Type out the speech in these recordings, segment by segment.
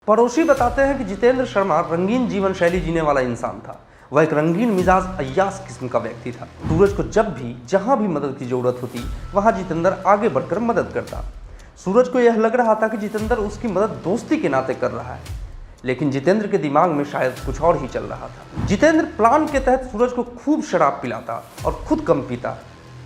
पड़ोसी बताते हैं कि जितेंद्र शर्मा रंगीन जीवन शैली जीने वाला इंसान था। वह एक रंगीन मिजाज अय्यास किस्म का व्यक्ति था। सूरज को जब भी जहां भी मदद की जरूरत होती वहां जितेंद्र आगे बढ़कर मदद करता। सूरज को यह लग रहा था कि जितेंद्र उसकी मदद दोस्ती के नाते कर रहा है, लेकिन जितेंद्र के दिमाग में शायद कुछ और ही चल रहा था। जितेंद्र प्लान के तहत सूरज को खूब शराब पिलाता और खुद कम पीता,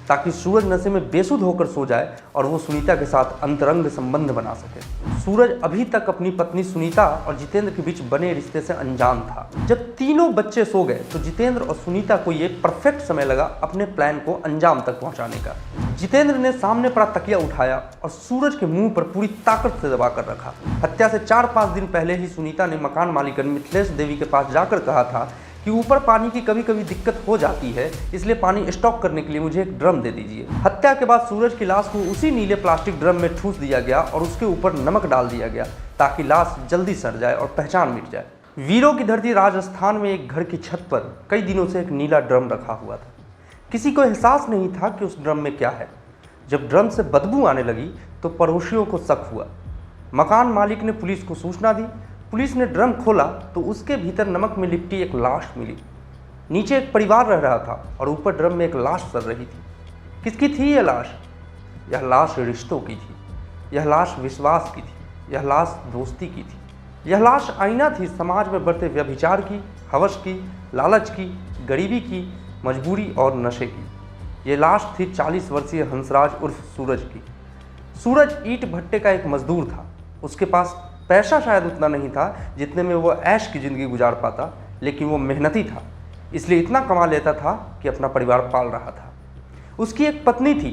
ताकि सूरज नशे में बेसुध होकर सो जाए और वो सुनीता के साथ अंतरंग संबंध बना सके। सूरज अभी तक अपनी पत्नी सुनीता और जितेंद्र के बीच बने रिश्ते से अनजान था। जब तीनों बच्चे सो गए तो जितेंद्र और सुनीता को ये परफेक्ट समय लगा अपने प्लान को अंजाम तक पहुंचाने का। जितेंद्र ने सामने पड़ा तकिया उठाया और सूरज के मुंह पर पूरी ताकत से दबा कर रखा। हत्या से 4-5 दिन पहले ही सुनीता ने मकान मालिकन मिथिलेश देवी के पास जाकर कहा था कि ऊपर पानी की कभी कभी दिक्कत हो जाती है, इसलिए पानी स्टॉक करने के लिए मुझे एक ड्रम दे दीजिए। हत्या के बाद सूरज की लाश को उसी नीले प्लास्टिक ड्रम में ठूस दिया गया और उसके ऊपर नमक डाल दिया गया, ताकि लाश जल्दी सड़ जाए और पहचान मिट जाए। वीरों की धरती राजस्थान में एक घर की छत पर कई दिनों से एक नीला ड्रम रखा हुआ था। किसी को एहसास नहीं था कि उस ड्रम में क्या है। जब ड्रम से बदबू आने लगी तो पड़ोसियों को शक हुआ। मकान मालिक ने पुलिस को सूचना दी। पुलिस ने ड्रम खोला तो उसके भीतर नमक में लिपटी एक लाश मिली। नीचे एक परिवार रह रहा था और ऊपर ड्रम में एक लाश सड़ रही थी। किसकी थी यह लाश? यह लाश रिश्तों की थी। यह लाश विश्वास की थी। यह लाश दोस्ती की थी। यह लाश आईना थी समाज में बढ़ते व्यभिचार की, हवस की, लालच की, गरीबी की, मजबूरी और नशे की। यह लाश थी 40 वर्षीय हंसराज उर्फ सूरज की। सूरज ईंट भट्टे का एक मजदूर था। उसके पास पैसा शायद उतना नहीं था जितने में वो ऐश की ज़िंदगी गुजार पाता, लेकिन वो मेहनती था, इसलिए इतना कमा लेता था कि अपना परिवार पाल रहा था। उसकी एक पत्नी थी।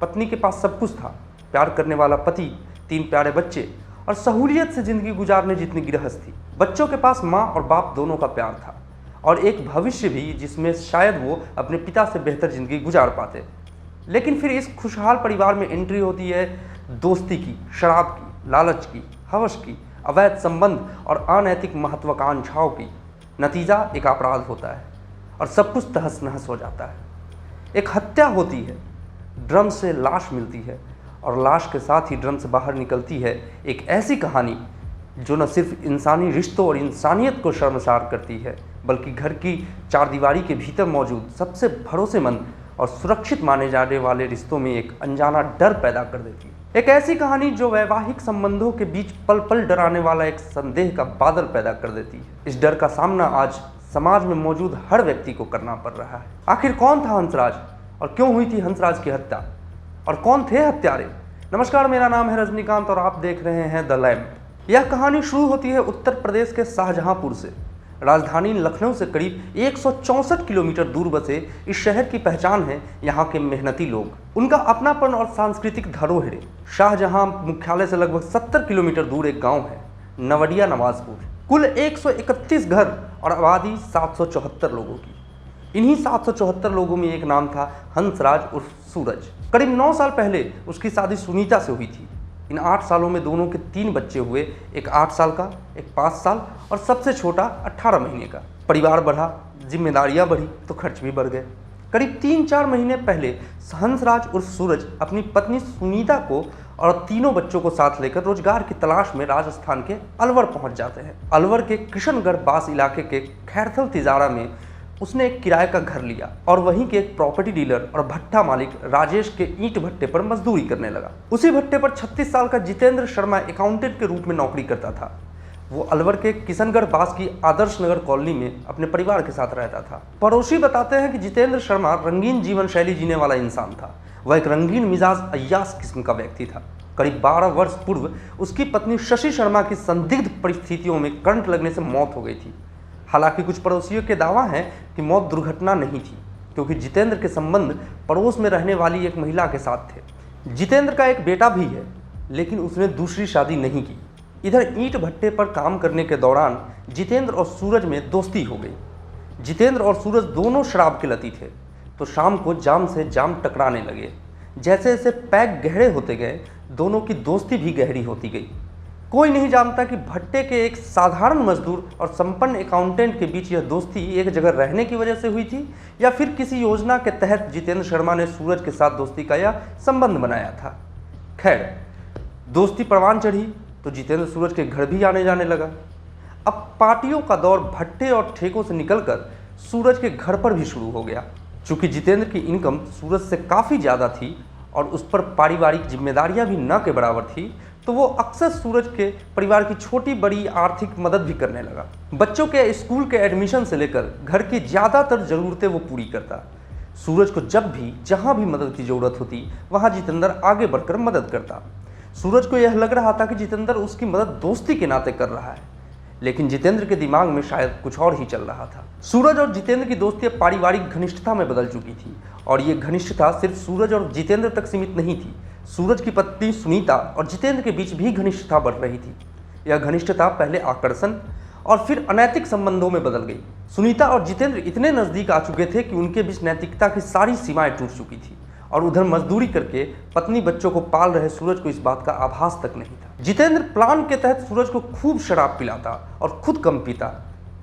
पत्नी के पास सब कुछ था, प्यार करने वाला पति, 3 प्यारे बच्चे और सहूलियत से ज़िंदगी गुजारने जितनी गृहस्थी। बच्चों के पास माँ और बाप दोनों का प्यार था और एक भविष्य भी जिसमें शायद वो अपने पिता से बेहतर ज़िंदगी गुजार पाते। लेकिन फिर इस खुशहाल परिवार में एंट्री होती है दोस्ती की, शराब की, लालच की, हवस की, अवैध संबंध और अनैतिक महत्वाकांक्षाओं की। नतीजा एक अपराध होता है और सब कुछ तहस नहस हो जाता है। एक हत्या होती है, ड्रम से लाश मिलती है और लाश के साथ ही ड्रम से बाहर निकलती है एक ऐसी कहानी जो न सिर्फ इंसानी रिश्तों और इंसानियत को शर्मसार करती है, बल्कि घर की 4 दीवारी के भीतर मौजूद सबसे भरोसेमंद और सुरक्षित माने जाने वाले रिश्तों में एक अनजाना डर पैदा कर देती है। एक ऐसी कहानी जो वैवाहिक संबंधों के बीच पल पल डराने वाला एक संदेह का बादल पैदा कर देती है। इस डर का सामना आज समाज में मौजूद हर व्यक्ति को करना पड़ रहा है। आखिर कौन था हंसराज और क्यों हुई थी हंसराज की हत्या और कौन थे हत्यारे? नमस्कार, मेरा नाम है रजनीकांत और आप देख रहे हैं द लैम्प। यह कहानी शुरू होती है उत्तर प्रदेश के शाहजहांपुर से। राजधानी लखनऊ से करीब 164 किलोमीटर दूर बसे इस शहर की पहचान है यहाँ के मेहनती लोग, उनका अपनापन और सांस्कृतिक धरोहर। शाहजहां मुख्यालय से लगभग 70 किलोमीटर दूर एक गांव है, नवडिया नवाजपुर। कुल 131 घर और आबादी 774 लोगों की। इन्हीं 774 लोगों में एक नाम था हंसराज उर्फ सूरज। करीब 9 साल पहले उसकी शादी सुनीता से हुई थी। इन 8 सालों में दोनों के 3 बच्चे हुए, एक 8 साल का, एक 5 साल और सबसे छोटा 18 महीने का। परिवार बढ़ा, जिम्मेदारियां बढ़ी तो खर्च भी बढ़ गए। करीब 3-4 महीने पहले हंसराज उर्फ सूरज अपनी पत्नी सुनीता को और तीनों बच्चों को साथ लेकर रोजगार की तलाश में राजस्थान के अलवर पहुंच जाते हैं। अलवर के किशनगढ़ बास इलाके के खैरथल तिजारा में उसने एक किराए का घर लिया और वहीं के एक प्रॉपर्टी डीलर और भट्ठा मालिक राजेश के ईंट भट्टे पर मजदूरी करने लगा। उसी भट्टे पर 36 साल का जितेंद्र शर्मा अकाउंटेंट के रूप में नौकरी करता था। वो अलवर के किशनगढ़ बास की आदर्श नगर कॉलोनी में अपने परिवार के साथ रहता था। पड़ोसी बताते हैं कि जितेंद्र शर्मा रंगीन जीवन शैली जीने वाला इंसान था। वह एक रंगीन मिजाज अय्यास किस्म का व्यक्ति था। करीब 12 वर्ष पूर्व उसकी पत्नी शशि शर्मा की संदिग्ध परिस्थितियों में करंट लगने से मौत हो गई थी। हालांकि कुछ पड़ोसियों के दावा है कि मौत दुर्घटना नहीं थी, क्योंकि जितेंद्र के संबंध पड़ोस में रहने वाली एक महिला के साथ थे। जितेंद्र का एक बेटा भी है, लेकिन उसने दूसरी शादी नहीं की। इधर ईंट भट्टे पर काम करने के दौरान जितेंद्र और सूरज में दोस्ती हो गई। जितेंद्र और सूरज दोनों शराब के लती थे, तो शाम को जाम से जाम टकराने लगे। जैसे जैसे पैक गहरे होते गए, दोनों की दोस्ती भी गहरी होती गई। कोई नहीं जानता कि भट्टे के एक साधारण मजदूर और संपन्न अकाउंटेंट के बीच यह दोस्ती एक जगह रहने की वजह से हुई थी या फिर किसी योजना के तहत जितेंद्र शर्मा ने सूरज के साथ दोस्ती का यह संबंध बनाया था। खैर, दोस्ती परवान चढ़ी तो जितेंद्र सूरज के घर भी आने जाने लगा। अब पार्टियों का दौर भट्टे और ठेकों से निकलकर सूरज के घर पर भी शुरू हो गया। चूंकि जितेंद्र की इनकम सूरज से काफ़ी ज़्यादा थी और उस पर पारिवारिक जिम्मेदारियां भी न के बराबर थी, तो वो अक्सर सूरज के परिवार की छोटी बड़ी आर्थिक मदद भी करने लगा। बच्चों के स्कूल के एडमिशन से लेकर घर की ज़्यादातर ज़रूरतें वो पूरी करता। सूरज को जब भी जहाँ भी मदद की ज़रूरत होती वहाँ जितेंद्र आगे बढ़कर मदद करता। सूरज को यह लग रहा था कि जितेंद्र उसकी मदद दोस्ती के नाते कर रहा है, लेकिन जितेंद्र के दिमाग में शायद कुछ और ही चल रहा था। सूरज और जितेंद्र की दोस्ती पारिवारिक घनिष्ठता में बदल चुकी थी और ये घनिष्ठता सिर्फ सूरज और जितेंद्र तक सीमित नहीं थी। सूरज की पत्नी सुनीता और जितेंद्र के बीच भी घनिष्ठता बढ़ रही थी। यह घनिष्ठता पहले आकर्षण और फिर अनैतिक संबंधों में बदल गई। सुनीता और जितेंद्र इतने नज़दीक आ चुके थे कि उनके बीच नैतिकता की सारी सीमाएं टूट चुकी थी और उधर मजदूरी करके पत्नी बच्चों को पाल रहे सूरज को इस बात का आभास तक नहीं था। जितेंद्र प्लान के तहत सूरज को खूब शराब पिलाता और खुद कम पीता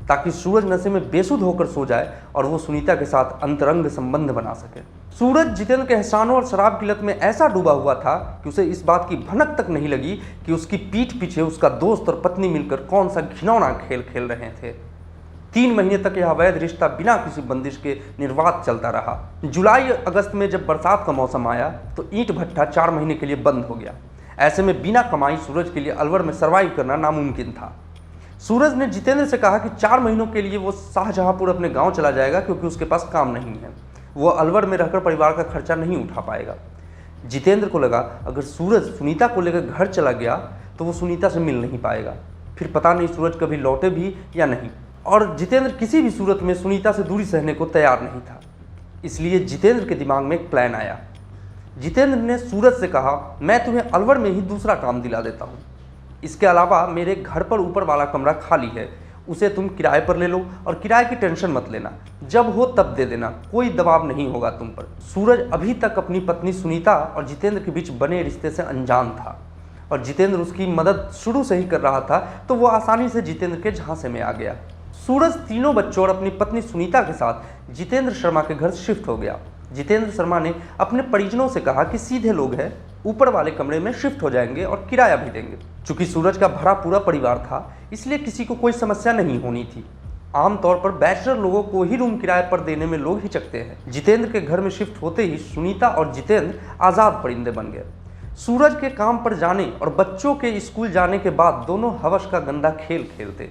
ताकि सूरज नशे में बेसुध होकर सो जाए और वो सुनीता के साथ अंतरंग संबंध बना सके। सूरज जितेंद्र के एहसानों और शराब की लत में ऐसा डूबा हुआ था कि उसे इस बात की भनक तक नहीं लगी कि उसकी पीठ पीछे उसका दोस्त और पत्नी मिलकर कौन सा घिनौना खेल खेल रहे थे। 3 महीने तक यह अवैध रिश्ता बिना किसी बंदिश के निर्वात चलता रहा। जुलाई अगस्त में जब बरसात का मौसम आया तो ईंट भट्ठा 4 महीने के लिए बंद हो गया। ऐसे में बिना कमाई सूरज के लिए अलवर में सर्वाइव करना नामुमकिन था। सूरज ने जितेंद्र से कहा कि 4 महीनों के लिए वो शाहजहांपुर अपने गांव चला जाएगा क्योंकि उसके पास काम नहीं है। वो अलवर में रहकर परिवार का खर्चा नहीं उठा पाएगा। जितेंद्र को लगा अगर सूरज सुनीता को लेकर घर चला गया तो वो सुनीता से मिल नहीं पाएगा, फिर पता नहीं सूरज कभी लौटे भी या नहीं। और जितेंद्र किसी भी सूरत में सुनीता से दूरी सहने को तैयार नहीं था। इसलिए जितेंद्र के दिमाग में एक प्लान आया। जितेंद्र ने सूरज से कहा, मैं तुम्हें अलवर में ही दूसरा काम दिला देता हूँ। इसके अलावा मेरे घर पर ऊपर वाला कमरा खाली है, उसे तुम किराए पर ले लो और किराए की टेंशन मत लेना, जब हो तब दे देना, कोई दबाव नहीं होगा तुम पर। सूरज अभी तक अपनी पत्नी सुनीता और जितेंद्र के बीच बने रिश्ते से अनजान था और जितेंद्र उसकी मदद शुरू से ही कर रहा था, तो वो आसानी से जितेंद्र के झांसे में आ गया। सूरज तीनों बच्चों और अपनी पत्नी सुनीता के साथ जितेंद्र शर्मा के घर शिफ्ट हो गया। जितेंद्र शर्मा ने अपने परिजनों से कहा कि सीधे लोग हैं, ऊपर वाले कमरे में शिफ्ट हो जाएंगे और किराया भी देंगे। चूंकि सूरज का भरा पूरा परिवार था इसलिए किसी को कोई समस्या नहीं होनी थी। आमतौर पर बैचलर लोगों को ही रूम किराए पर देने में लोग हिचकते हैं। जितेंद्र के घर में शिफ्ट होते ही सुनीता और जितेंद्र आज़ाद परिंदे बन गए। सूरज के काम पर जाने और बच्चों के स्कूल जाने के बाद दोनों हवस का गंदा खेल खेलते,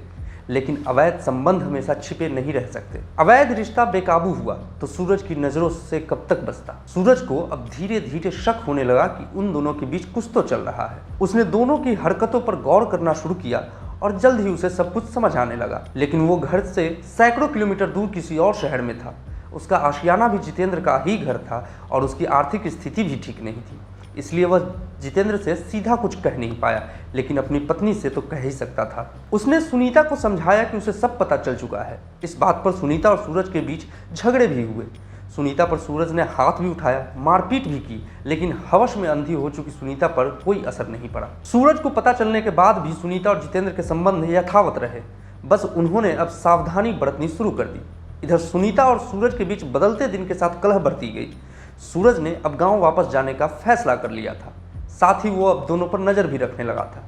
लेकिन अवैध संबंध हमेशा छिपे नहीं रह सकते। अवैध रिश्ता बेकाबू हुआ तो सूरज की नजरों से कब तक बचता। सूरज को अब धीरे धीरे शक होने लगा कि उन दोनों के बीच कुछ तो चल रहा है। उसने दोनों की हरकतों पर गौर करना शुरू किया और जल्द ही उसे सब कुछ समझ आने लगा। लेकिन वो घर से सैकड़ों किलोमीटर दूर किसी और शहर में था। उसका आशियाना भी जितेंद्र का ही घर था और उसकी आर्थिक स्थिति भी ठीक नहीं थी, इसलिए वह जितेंद्र से सीधा कुछ कह नहीं पाया, लेकिन अपनी पत्नी से तो कह ही सकता था। उसने सुनीता को समझाया कि उसे सब पता चल चुका है। इस बात पर सुनीता और सूरज के बीच झगड़े भी हुए। सुनीता पर सूरज ने हाथ भी उठाया, मारपीट भी की, लेकिन हवस में अंधी हो चुकी सुनीता पर कोई असर नहीं पड़ा। सूरज को पता चलने के बाद भी सुनीता और जितेंद्र के संबंध यथावत रहे, बस उन्होंने अब सावधानी बरतनी शुरू कर दी। इधर सुनीता और सूरज के बीच बदलते दिन के साथ कलह बढ़ती गई। सूरज ने अब गांव वापस जाने का फैसला कर लिया था, साथ ही वो अब दोनों पर नजर भी रखने लगा था।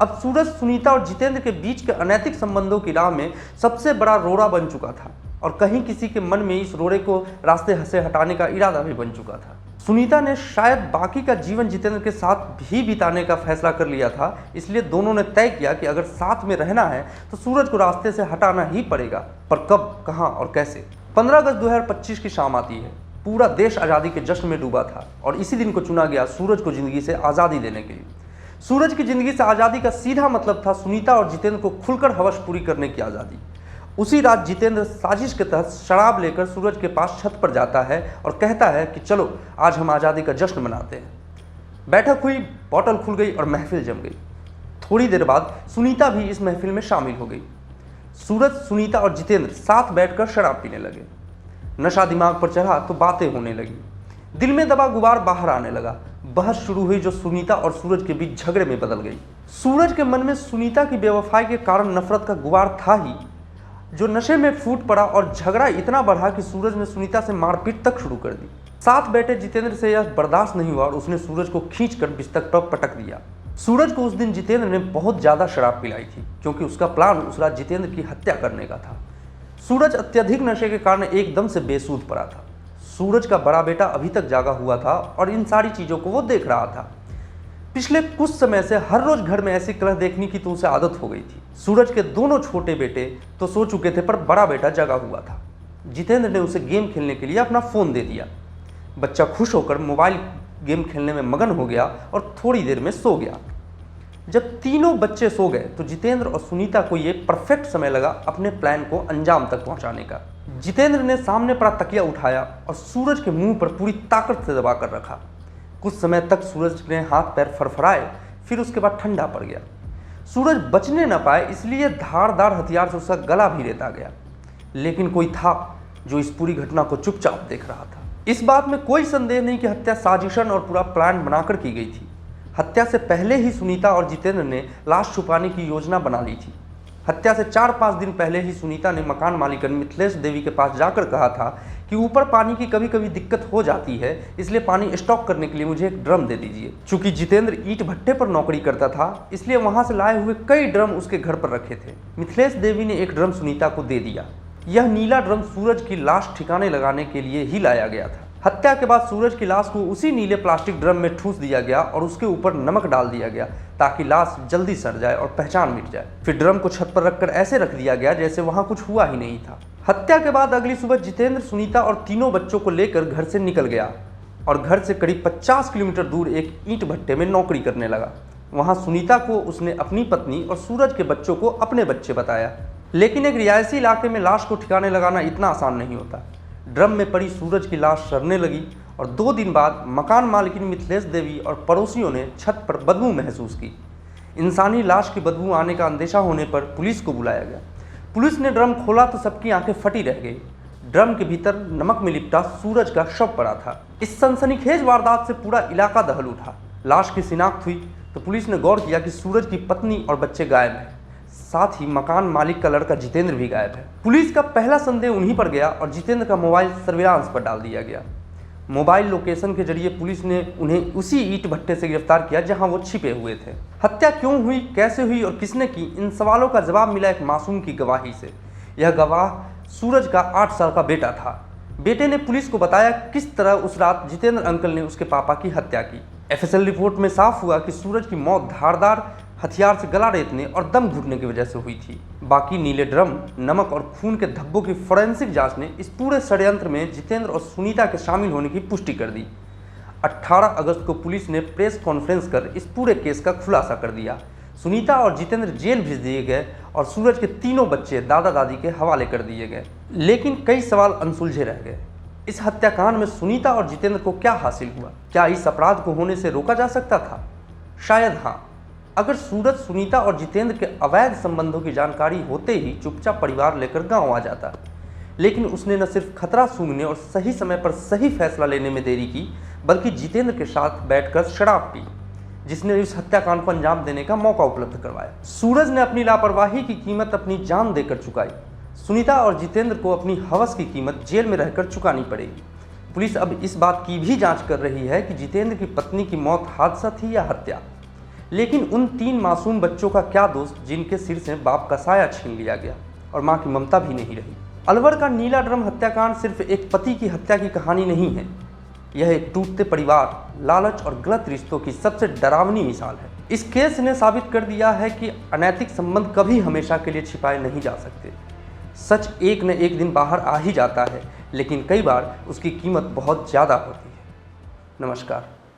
अब सूरज सुनीता और जितेंद्र के बीच के अनैतिक संबंधों की राह में सबसे बड़ा रोड़ा बन चुका था और कहीं किसी के मन में इस रोड़े को रास्ते से हटाने का इरादा भी बन चुका था। सुनीता ने शायद बाकी का जीवन जितेंद्र के साथ भी बिताने का फैसला कर लिया था, इसलिए दोनों ने तय किया कि अगर साथ में रहना है तो सूरज को रास्ते से हटाना ही पड़ेगा, पर कब, कहाँ और कैसे। 15 अगस्त 2025 की शाम आती है। पूरा देश आज़ादी के जश्न में डूबा था और इसी दिन को चुना गया सूरज को ज़िंदगी से आज़ादी देने के लिए। सूरज की ज़िंदगी से आज़ादी का सीधा मतलब था सुनीता और जितेंद्र को खुलकर हवस पूरी करने की आज़ादी। उसी रात जितेंद्र साजिश के तहत शराब लेकर सूरज के पास छत पर जाता है और कहता है कि चलो आज हम आज़ादी का जश्न मनाते हैं। बैठक हुई, बोतल खुल गई और महफिल जम गई। थोड़ी देर बाद सुनीता भी इस महफिल में शामिल हो गई। सूरज, सुनीता और जितेंद्र साथ बैठकर शराब पीने लगे। नशा दिमाग पर चढ़ा तो बातें होने लगी। दिल में दबा गुबार बाहर आने लगा। बहस शुरू हुई जो सुनीता और सूरज के बीच झगड़े में बदल गई। सूरज के मन में सुनीता की बेवफाई के कारण नफरत का गुबार था ही, जो नशे में फूट पड़ा और झगड़ा इतना बढ़ा कि सूरज ने सुनीता से मारपीट तक शुरू कर दी। साथ बैठे जितेंद्र से यह बर्दाश्त नहीं हुआ और उसने सूरज को खींचकर बिस्तर पर पटक दिया। सूरज को उस दिन जितेंद्र ने बहुत ज़्यादा शराब पिलाई थी, क्योंकि उसका प्लान उस रात जितेंद्र की हत्या करने का था। सूरज अत्यधिक नशे के कारण एकदम से बेसूध पड़ा था। सूरज का बड़ा बेटा अभी तक जागा हुआ था और इन सारी चीज़ों को वो देख रहा था। पिछले कुछ समय से हर रोज घर में ऐसी कलह देखने की तो उसे आदत हो गई थी। सूरज के दोनों छोटे बेटे तो सो चुके थे, पर बड़ा बेटा जगा हुआ था। जितेंद्र ने उसे गेम खेलने के लिए अपना फ़ोन दे दिया। बच्चा खुश होकर मोबाइल गेम खेलने में मगन हो गया और थोड़ी देर में सो गया। जब तीनों बच्चे सो गए तो जितेंद्र और सुनीता को ये परफेक्ट समय लगा अपने प्लान को अंजाम तक पहुंचाने का। जितेंद्र ने सामने पड़ा तकिया उठाया और सूरज के मुंह पर पूरी ताकत से दबा कर रखा। कुछ समय तक सूरज ने हाथ पैर फरफराए, फिर उसके बाद ठंडा पड़ गया। सूरज बचने न पाए, इसलिए धारदार हथियार से उसका गला भी रेता गया। लेकिन कोई था जो इस पूरी घटना को चुपचाप देख रहा था। इस बात में कोई संदेह नहीं कि हत्या साजिशन और पूरा प्लान बनाकर की गई थी। हत्या से पहले ही सुनीता और जितेंद्र ने लाश छुपाने की योजना बना ली थी। हत्या से 4-5 दिन पहले ही सुनीता ने मकान मालिकन मिथिलेश देवी के पास जाकर कहा था कि ऊपर पानी की कभी कभी दिक्कत हो जाती है, इसलिए पानी स्टॉक करने के लिए मुझे एक ड्रम दे दीजिए। चूंकि जितेंद्र ईंट भट्टे पर नौकरी करता था, इसलिए वहां से लाए हुए कई ड्रम उसके घर पर रखे थे। मिथिलेश देवी ने एक ड्रम सुनीता को दे दिया। यह नीला ड्रम सूरज की लाश ठिकाने लगाने के लिए ही लाया गया था। हत्या के बाद सूरज की लाश को उसी नीले प्लास्टिक ड्रम में ठूस दिया गया और उसके ऊपर नमक डाल दिया गया ताकि लाश जल्दी सड़ जाए और पहचान मिट जाए। फिर ड्रम को छत पर रखकर ऐसे रख दिया गया जैसे वहां कुछ हुआ ही नहीं था। हत्या के बाद अगली सुबह जितेंद्र, सुनीता और तीनों बच्चों को लेकर घर से निकल गया और घर से करीब 50 किलोमीटर दूर एक ईंट भट्टे में नौकरी करने लगा। वहां सुनीता को उसने अपनी पत्नी और सूरज के बच्चों को अपने बच्चे बताया। लेकिन एक रिहायशी इलाके में लाश को ठिकाने लगाना इतना आसान नहीं होता। ड्रम में पड़ी सूरज की लाश सड़ने लगी और 2 दिन बाद मकान मालिकिन मिथिलेश देवी और पड़ोसियों ने छत पर बदबू महसूस की। इंसानी लाश की बदबू आने का अंदेशा होने पर पुलिस को बुलाया गया। पुलिस ने ड्रम खोला तो सबकी आंखें फटी रह गई। ड्रम के भीतर नमक में लिपटा सूरज का शव पड़ा था। इस सनसनीखेज वारदात से पूरा इलाका दहल उठा। लाश की शिनाख्त हुई तो पुलिस ने गौर किया कि सूरज की पत्नी और बच्चे गायब हैं। साथ ही मकान मालिक का लड़का जितेंद्र भी गायब है। पुलिस का पहला संदेह उन्हीं पर गया और जितेंद्र का मोबाइल सर्विलांस पर डाल दिया गया। मोबाइल लोकेशन के जरिए पुलिस ने उन्हें उसी ईंट भट्टे से गिरफ्तार किया जहां वो छिपे हुए थे। हत्या क्यों हुई, कैसे हुई और किसने की, इन सवालों का जवाब मिला एक मासूम की गवाही से। यह गवाह सूरज का 8 साल का बेटा था। बेटे ने पुलिस को बताया किस तरह उस रात जितेंद्र अंकल ने उसके पापा की हत्या की। एफएसएल रिपोर्ट में साफ हुआ कि सूरज की मौत धारदार हथियार से गला रेतने और दम घुटने की वजह से हुई थी। बाकी नीले ड्रम, नमक और खून के धब्बों की फोरेंसिक जांच ने इस पूरे षड्यंत्र में जितेंद्र और सुनीता के शामिल होने की पुष्टि कर दी। 18 अगस्त को पुलिस ने प्रेस कॉन्फ्रेंस कर इस पूरे केस का खुलासा कर दिया। सुनीता और जितेंद्र जेल भेज दिए गए और सूरज के तीनों बच्चे दादा दादी के हवाले कर दिए गए। लेकिन कई सवाल अनसुलझे रह गए। इस हत्याकांड में सुनीता और जितेंद्र को क्या हासिल हुआ? क्या इस अपराध को होने से रोका जा सकता था? शायद हाँ। अगर सूरज, सुनीता और जितेंद्र के अवैध संबंधों की जानकारी होते ही चुपचाप परिवार लेकर गांव आ जाता। लेकिन उसने न सिर्फ खतरा सूंघने और सही समय पर सही फैसला लेने में देरी की, बल्कि जितेंद्र के साथ बैठकर शराब पी, जिसने इस हत्याकांड को अंजाम देने का मौका उपलब्ध करवाया। सूरज ने अपनी लापरवाही की कीमत अपनी जान देकर चुकाई। सुनीता और जितेंद्र को अपनी हवस की कीमत जेल में रहकर चुकानी पड़ेगी। पुलिस अब इस बात की भी जांच कर रही है कि जितेंद्र की पत्नी की मौत हादसा थी या हत्या। लेकिन उन 3 मासूम बच्चों का क्या दोष जिनके सिर से बाप का साया छीन लिया गया और मां की ममता भी नहीं रही। अलवर का नीला ड्रम हत्याकांड सिर्फ एक पति की हत्या की कहानी नहीं है। यह एक टूटते परिवार, लालच और गलत रिश्तों की सबसे डरावनी मिसाल है। इस केस ने साबित कर दिया है कि अनैतिक संबंध कभी हमेशा के लिए छिपाए नहीं जा सकते। सच एक न एक दिन बाहर आ ही जाता है, लेकिन कई बार उसकी कीमत बहुत ज़्यादा होती है। नमस्कार।